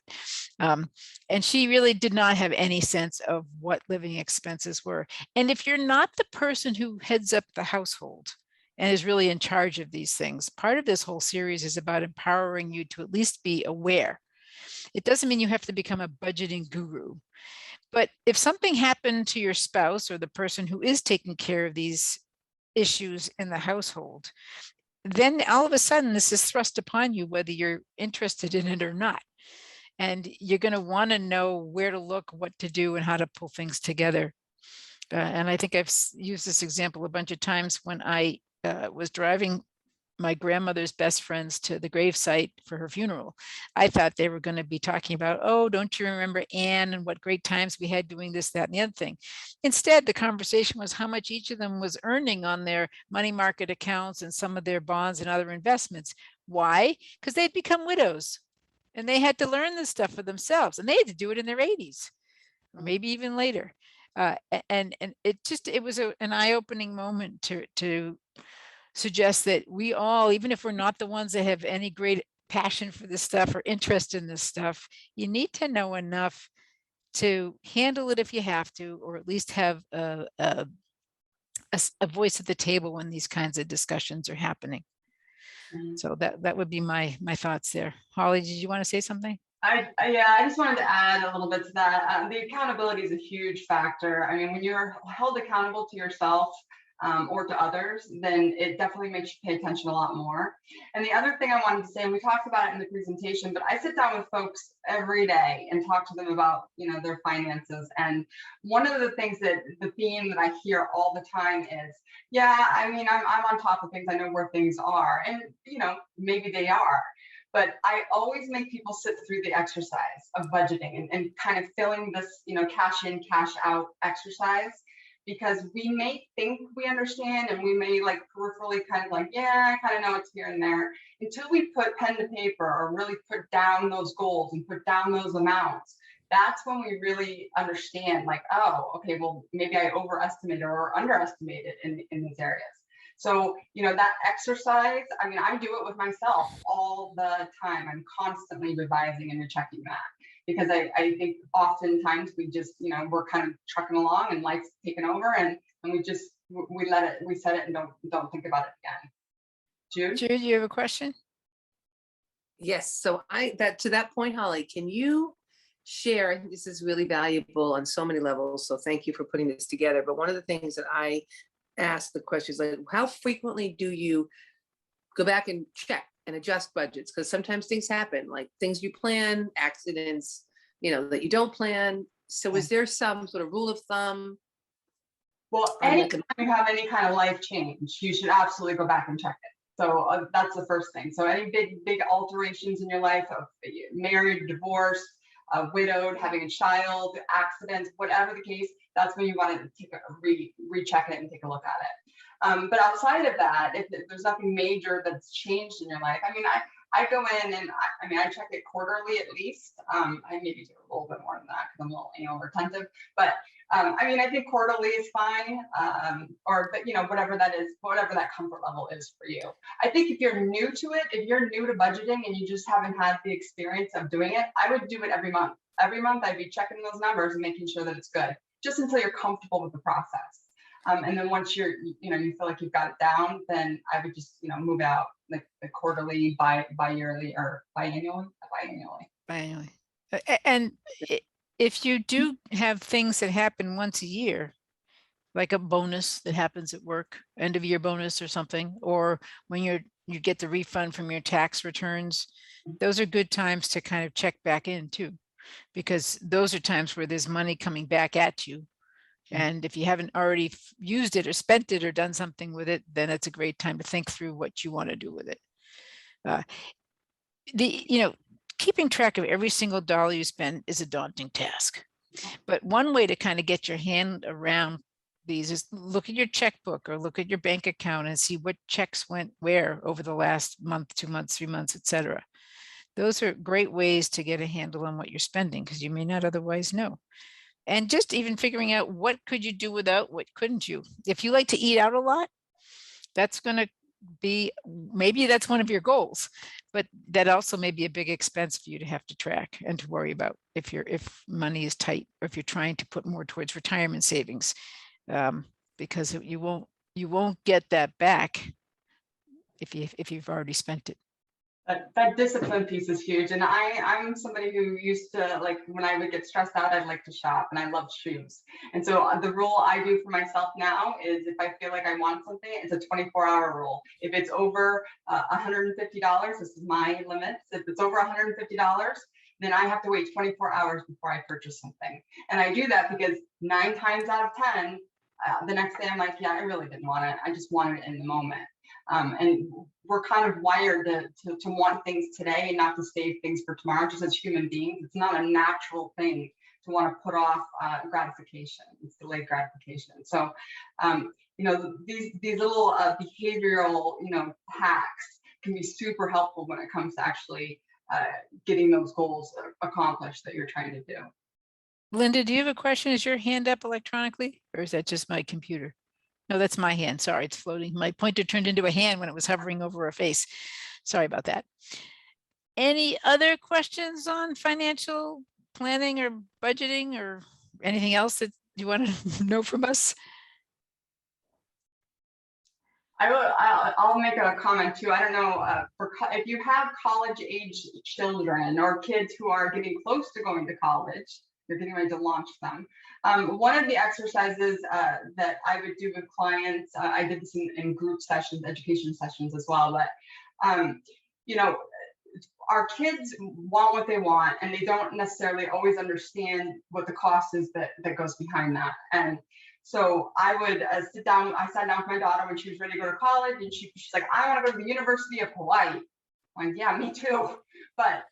And she really did not have any sense of what living expenses were. And if you're not the person who heads up the household and is really in charge of these things, part of this whole series is about empowering you to at least be aware. It doesn't mean you have to become a budgeting guru. But if something happened to your spouse or the person who is taking care of these issues in the household, then all of a sudden this is thrust upon you, whether you're interested in it or not. And you're going to want to know where to look, what to do, and how to pull things together. And I think I've used this example a bunch of times when I was driving my grandmother's best friends to the gravesite for her funeral. I thought they were going to be talking about, oh, don't you remember Anne and what great times we had doing this, that, and the other thing. Instead, the conversation was how much each of them was earning on their money market accounts and some of their bonds and other investments. Why? Because they'd become widows and they had to learn this stuff for themselves, and they had to do it in their 80s or maybe even later. And it was an eye-opening moment to suggest that we all, even if we're not the ones that have any great passion for this stuff or interest in this stuff, you need to know enough to handle it if you have to, or at least have a voice at the table when these kinds of discussions are happening. So that would be my thoughts there. Holly, did you want to say something? Yeah, I just wanted to add a little bit to that. The accountability is a huge factor. I mean, when you're held accountable to yourself, or to others, then it definitely makes you pay attention a lot more. And the other thing I wanted to say, and we talked about it in the presentation, but I sit down with folks every day and talk to them about, their finances. And one of the things that the theme that I hear all the time is, yeah, I mean, I'm on top of things. I know where things are, and maybe they are. But I always make people sit through the exercise of budgeting and kind of filling this, cash in, cash out exercise. Because we may think we understand and we may peripherally kind of yeah, I kind of know it's here and there, until we put pen to paper or really put down those goals and put down those amounts. That's when we really understand oh, okay, well, maybe I overestimated or underestimated in these areas. So, that exercise, I mean, I do it with myself all the time. I'm constantly revising and rechecking that. Because I think oftentimes we just, we're kind of trucking along and life's taken over and we set it and don't think about it again. Jude, you have a question? Yes. So to that point, Holly, can you share, I think this is really valuable on so many levels. So thank you for putting this together. But one of the things that I ask the questions how frequently do you go back and check and adjust budgets? Because sometimes things happen, like things you plan, accidents, that you don't plan. So is there some sort of rule of thumb? Well, anytime you have any kind of life change, you should absolutely go back and check it. So that's the first thing. So any big alterations in your life, of married, divorced, widowed, having a child, accidents, whatever the case, that's when you want to recheck it and take a look at it. But outside of that, if there's nothing major that's changed in your life, I mean, I go in and I mean, I check it quarterly at least. I maybe do a little bit more than that because I'm a little anal retentive, but I mean, I think quarterly is fine. But you know, whatever that is, whatever that comfort level is for you. I think if you're new to it, if you're new to budgeting and you just haven't had the experience of doing it, I would do it every month. Every month I'd be checking those numbers and making sure that it's good, just until you're comfortable with the process. And then once you feel like you've got it down, then I would just, move out like the quarterly, bi-yearly or biannually. Biannually. And if you do have things that happen once a year, like a bonus that happens at work, end of year bonus or something, or when you get the refund from your tax returns, those are good times to kind of check back in too, because those are times where there's money coming back at you. And if you haven't already used it or spent it or done something with it, then it's a great time to think through what you want to do with it. Keeping track of every single dollar you spend is a daunting task. But one way to kind of get your hand around these is look at your checkbook or look at your bank account and see what checks went where over the last month, 2 months, 3 months, etc. Those are great ways to get a handle on what you're spending because you may not otherwise know. And just even figuring out what could you do without, what couldn't you? If you like to eat out a lot, that's going to be, maybe that's one of your goals, but that also may be a big expense for you to have to track and to worry about if money is tight or if you're trying to put more towards retirement savings, because you won't get that back if you've already spent it. That discipline piece is huge. And I'm somebody who used to, like, when I would get stressed out, I'd like to shop and I love shoes. And so the rule I do for myself now is if I feel like I want something, it's a 24-hour rule. If it's over $150, this is my limits. If it's over $150, then I have to wait 24 hours before I purchase something. And I do that because 9 times out of 10, the next day I'm like, yeah, I really didn't want it. I just wanted it in the moment. And we're kind of wired to want things today and not to save things for tomorrow, just as human beings. It's not a natural thing to want to put off gratification. It's delayed gratification. So, these little behavioral, hacks can be super helpful when it comes to actually getting those goals accomplished that you're trying to do. Linda, do you have a question? Is your hand up electronically or is that just my computer? No, that's my hand. Sorry, it's floating. My pointer turned into a hand when it was hovering over a face. Sorry about that. Any other questions on financial planning or budgeting or anything else that you want to know from us? I'll make a comment too. I don't know if you have college age children or kids who are getting close to going to college, you're getting ready to launch them. One of the exercises that I would do with clients, I did this in group sessions, education sessions as well, but our kids want what they want and they don't necessarily always understand what the cost is that goes behind that. And so I would I sat down with my daughter when she was ready to go to college and she's like, I want to go to the University of Hawaii. I'm like, yeah, me too. But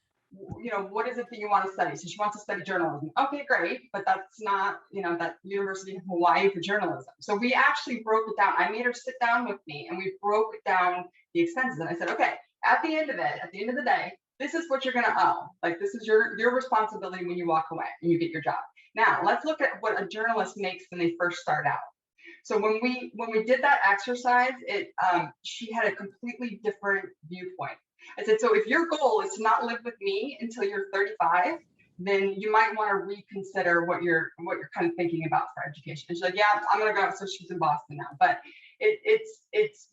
what is it that you want to study? So she wants to study journalism. Okay, great. But that's not, that University of Hawaii for journalism. So we actually broke it down. I made her sit down with me and we broke down the expenses. And I said, okay, at the end of the day, this is what you're going to owe. Like, this is your responsibility when you walk away and you get your job. Now let's look at what a journalist makes when they first start out. So when we did that exercise, she had a completely different viewpoint. I said, so if your goal is to not live with me until you're 35, then you might want to reconsider what you're kind of thinking about for education. And she's like, yeah, I'm gonna go. So she's in Boston now, but it's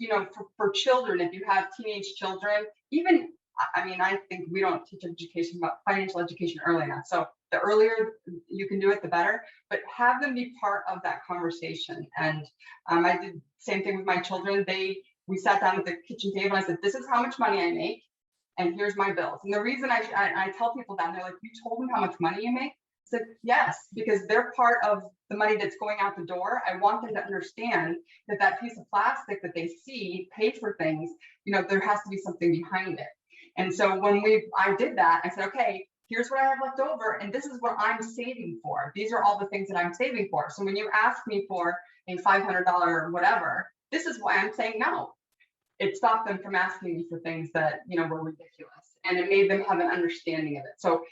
for children, if you have teenage children, even, I think we don't teach education about financial education early enough. So the earlier you can do it, the better, but have them be part of that conversation. And I did the same thing with my children. We sat down at the kitchen table and I said, this is how much money I make and here's my bills. And the reason I tell people that, and they're like, you told them how much money you make? I said, yes, because they're part of the money that's going out the door. I want them to understand that piece of plastic that they see paid for things, there has to be something behind it. And so when I did that, I said, okay, here's what I have left over, and this is what I'm saving for. These are all the things that I'm saving for. So when you ask me for a $500 or whatever, this is why I'm saying no. it stopped them from asking me for things that, were ridiculous, and it made them have an understanding of it. So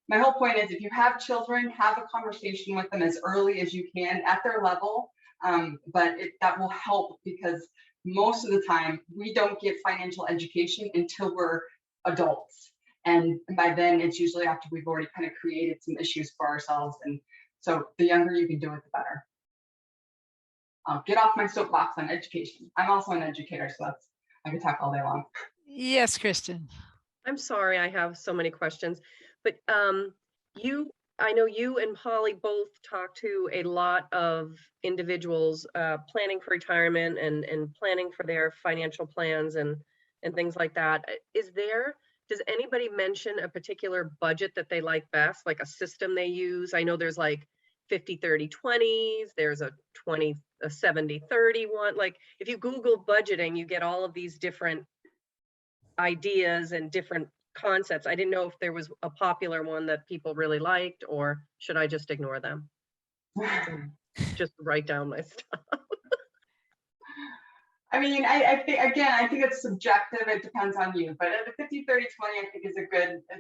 my whole point is, if you have children, have a conversation with them as early as you can at their level. But that will help, because most of the time we don't get financial education until we're adults. And by then it's usually after we've already kind of created some issues for ourselves. And so the younger you can do it, the better. I'll get off my soapbox on education. I'm also an educator, so I can talk all day long. Yes, Kristen. I'm sorry, I have so many questions, but I know you and Holly both talk to a lot of individuals planning for retirement and planning for their financial plans and things like that. Does anybody mention a particular budget that they like best, like a system they use? I know there's like 50-30-20s, there's a 70-30 one. Like if you Google budgeting, you get all of these different ideas and different concepts. I didn't know if there was a popular one that people really liked, or should I just ignore them? Just write down my stuff. I mean, I think it's subjective. It depends on you, but the 50-30-20, I think is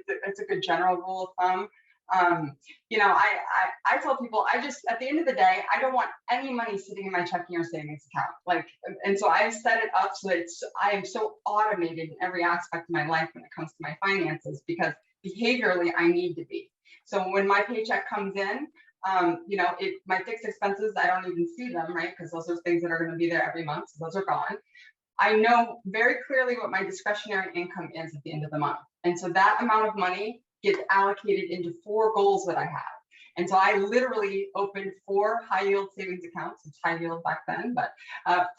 it's a good general rule of thumb. I tell people, at the end of the day, I don't want any money sitting in my checking or savings account. And so I set it up so that I am so automated in every aspect of my life when it comes to my finances, because behaviorally I need to be. So when my paycheck comes in, my fixed expenses, I don't even see them, right? Because those are things that are going to be there every month. So those are gone. I know very clearly what my discretionary income is at the end of the month. And so that amount of money gets allocated into 4 goals that I have. And so I literally opened 4 high yield savings accounts. It's high yield back then, but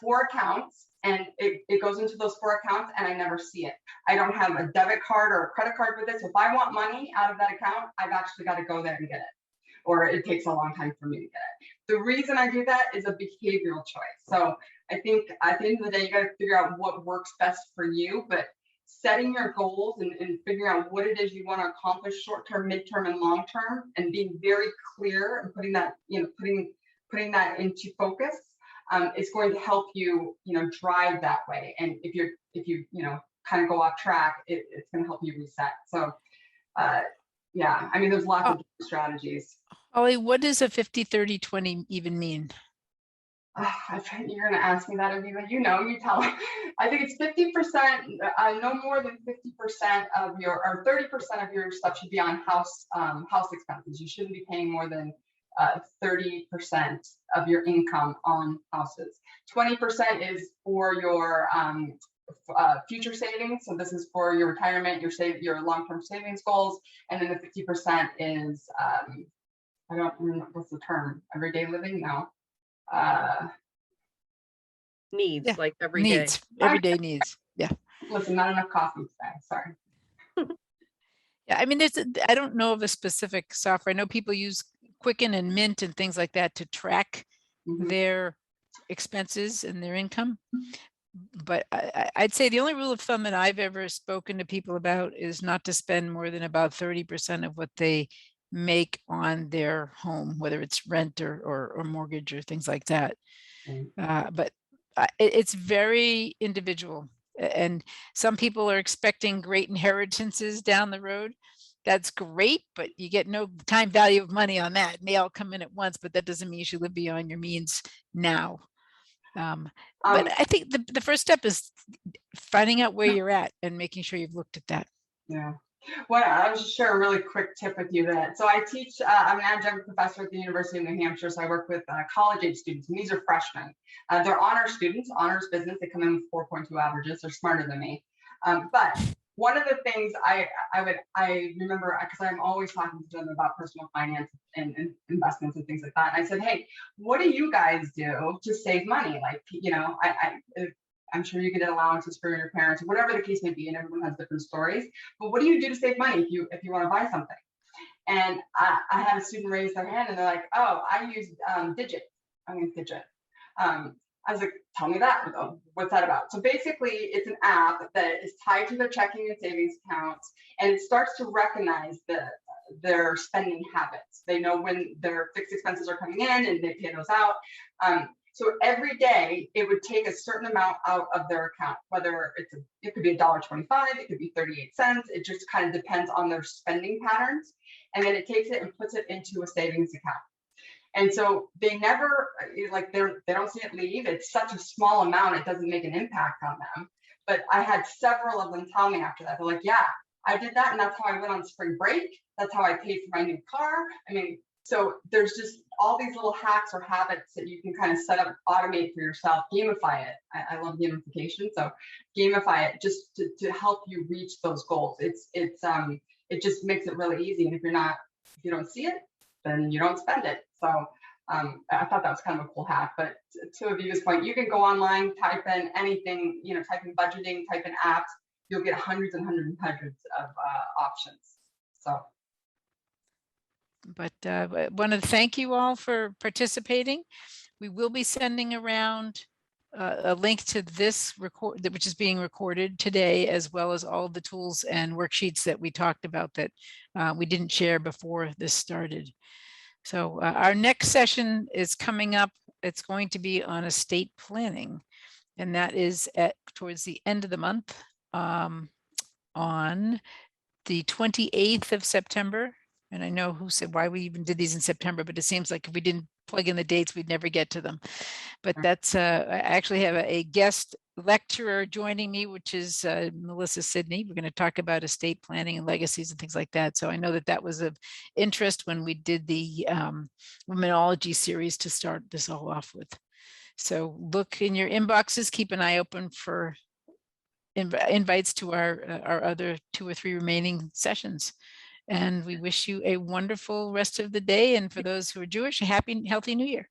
4 accounts, and it goes into those 4 accounts, and I never see it. I don't have a debit card or a credit card with it. So if I want money out of that account, I've actually got to go there and get it, or it takes a long time for me to get it. The reason I do that is a behavioral choice. So I think at the end of the day, you got to figure out what works best for you, but setting your goals and figuring out what it is you want to accomplish short-term, mid-term, and long-term, and being very clear and putting that, putting that into focus is going to help you, drive that way. And if you kind of go off track, it's going to help you reset. So yeah, I mean, there's lots of strategies. Holly, what does a 50-30-20 even mean? You're going to ask me that, Aviva. You tell me. I think it's 50%, no more than 50% of or 30% of your stuff should be on house expenses. You shouldn't be paying more than 30% of your income on houses. 20% is for your future savings. So this is for your retirement, your long-term savings goals. And then the 50% is, I don't remember what's the term, everyday living now. Needs, Yeah. like everyday Needs. Yeah. Listen, not enough coffee today. Sorry. Yeah. I mean, I don't know of a specific software. I know people use Quicken and Mint and things like that to track their expenses and their income. But I'd say the only rule of thumb that I've ever spoken to people about is not to spend more than about 30% of what they make on their home, whether it's rent or mortgage or things like that. But it's very individual, and some people are expecting great inheritances down the road. That's great, but you get no time value of money on that. It may all come in at once, but that doesn't mean you should live beyond your means now. But I think the first step is finding out where you're at and making sure you've looked at that. Yeah. Well, I'll just share a really quick tip with you. So I teach, I'm an adjunct professor at the University of New Hampshire. So I work with college age students, and these are freshmen. They're honors students, honors business. They come in with 4.2 averages. They're smarter than me. But one of the things I remember, because I'm always talking to them about personal finance and investments and things like that. And I said, hey, what do you guys do to save money? Like, I'm sure you get allowances for your parents, or whatever the case may be, and everyone has different stories. But what do you do to save money if you want to buy something? And I had a student raise their hand, and they're like, "Oh, I use Digit. I'm going to Digit." I was like, "Tell me that. What's that about?" So basically, it's an app that is tied to their checking and savings accounts, and it starts to recognize their spending habits. They know when their fixed expenses are coming in, and they pay those out. So every day it would take a certain amount out of their account, whether it could be $1.25, it could be 38 cents. It just kind of depends on their spending patterns. And then it takes it and puts it into a savings account. And so they never, like, they don't see it leave. It's such a small amount, it doesn't make an impact on them. But I had several of them tell me after that, they're like, yeah, I did that, and that's how I went on spring break. That's how I paid for my new car. I mean, so there's just all these little hacks or habits that you can kind of set up, automate for yourself, gamify it. I love gamification, so gamify it just to help you reach those goals. It just makes it really easy. And if you don't see it, then you don't spend it. So I thought that was kind of a cool hack. But to Aviva's point, you can go online, type in anything, type in budgeting, type in apps, you'll get hundreds and hundreds and hundreds of options. So. But I want to thank you all for participating. We will be sending around a link to this record, which is being recorded today, as well as all of the tools and worksheets that we talked about that we didn't share before this started. So our next session is coming up. It's going to be on estate planning, and that is towards the end of the month, on the 28th of September. And I know who said why we even did these in September, but it seems like if we didn't plug in the dates, we'd never get to them. But that's, I actually have a guest lecturer joining me, which is Melissa Sidney. We're going to talk about estate planning and legacies and things like that. So I know that was of interest when we did the Womenology series to start this all off with. So look in your inboxes, keep an eye open for invites to our other 2 or 3 remaining sessions. And we wish you a wonderful rest of the day. And for those who are Jewish, a happy, healthy New Year.